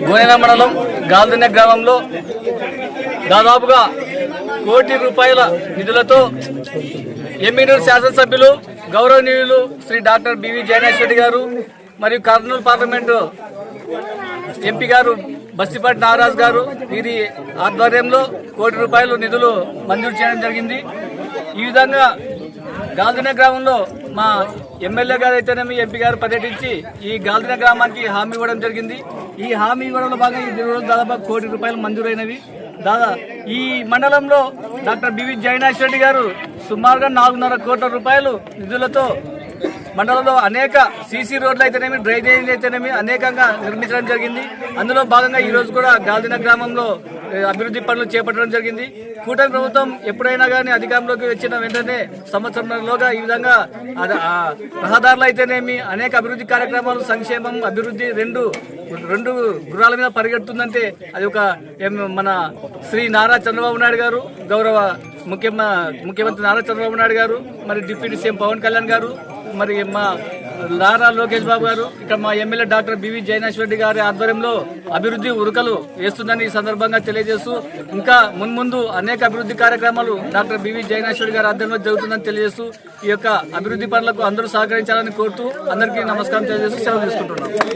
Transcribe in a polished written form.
గోనెల మండలం గాల్దిన్నె గ్రామంలో దాదాపుగా ₹1 కోటి నిధులతో ఎమ్మిగనూరు శాసనసభ్యులు గౌరవనీయులు శ్రీ డాక్టర్ బివి జయనాథ్ గారు మరియు కర్నూలు పార్లమెంటు ఎంపీ గారు బస్తిపాటి నాగరాజు గారు వీరి ఆధ్వర్యంలో ₹1 కోటి నిధులు మంజూరు చేయడం జరిగింది. ఈ విధంగా గాల్దిన్నె గ్రామంలో మా ఎమ్మెల్యే గారు అయితేనేమి ఎంపీ గారు పర్యటించి ఈ గాల్దిన్నె గ్రామానికి హామీ ఇవ్వడం జరిగింది. ఈ హామీ ఇవ్వడంలో భాగంగా ఈ నిధులు దాదాపు ₹1 కోటి మంజూరైనవి. ఈ మండలంలో డాక్టర్ బివి జయనాథ్ గారు సుమారుగా ₹4.5 కోట్ల నిధులతో మండలంలో అనేక సీసీ రోడ్లు అయితేనేమి, డ్రైనేజీలు అయితేనేమి అనేకంగా నిర్మించడం జరిగింది. అందులో భాగంగా ఈ రోజు కూడా గాల్దిన్నె గ్రామంలో అభివృద్ధి పనులు చేపట్టడం జరిగింది. కూటమి ప్రభుత్వం ఎప్పుడైనా కానీ అధికారంలోకి వచ్చిన వెంటనే సంవత్సరంలోగా ఈ విధంగా రహదారులు అయితేనేమి అనేక అభివృద్ధి కార్యక్రమాలు, సంక్షేమం, అభివృద్ధి రెండు గుర్రాల మీద పరిగెడుతుందంటే అది ఒక మన శ్రీ నారా చంద్రబాబు నాయుడు గారు, గౌరవ ముఖ్యమంత్రి నారా చంద్రబాబు నాయుడు గారు, మరి డిప్యూటీ సీఎం పవన్ కళ్యాణ్ గారు, మరి మా నారా లోకేష్ బాబు గారు, ఇక్కడ మా ఎమ్మెల్యే డాక్టర్ బివి జయనాథ్ గారి ఆధ్వర్యంలో అభివృద్ధి ఉరుకలు వేస్తుందని ఈ సందర్భంగా తెలియజేస్తూ ఇంకా మున్ముందు అనేక అభివృద్ధి కార్యక్రమాలు డాక్టర్ బివి జయనాథ్ గారి ఆధ్వర్యంలో జరుగుతుందని తెలియజేస్తూ ఈ యొక్క అభివృద్ధి పనులకు అందరూ సహకరించాలని కోరుతూ అందరికీ నమస్కారం తెలియజేస్తూ సెలవు తీసుకుంటున్నాం.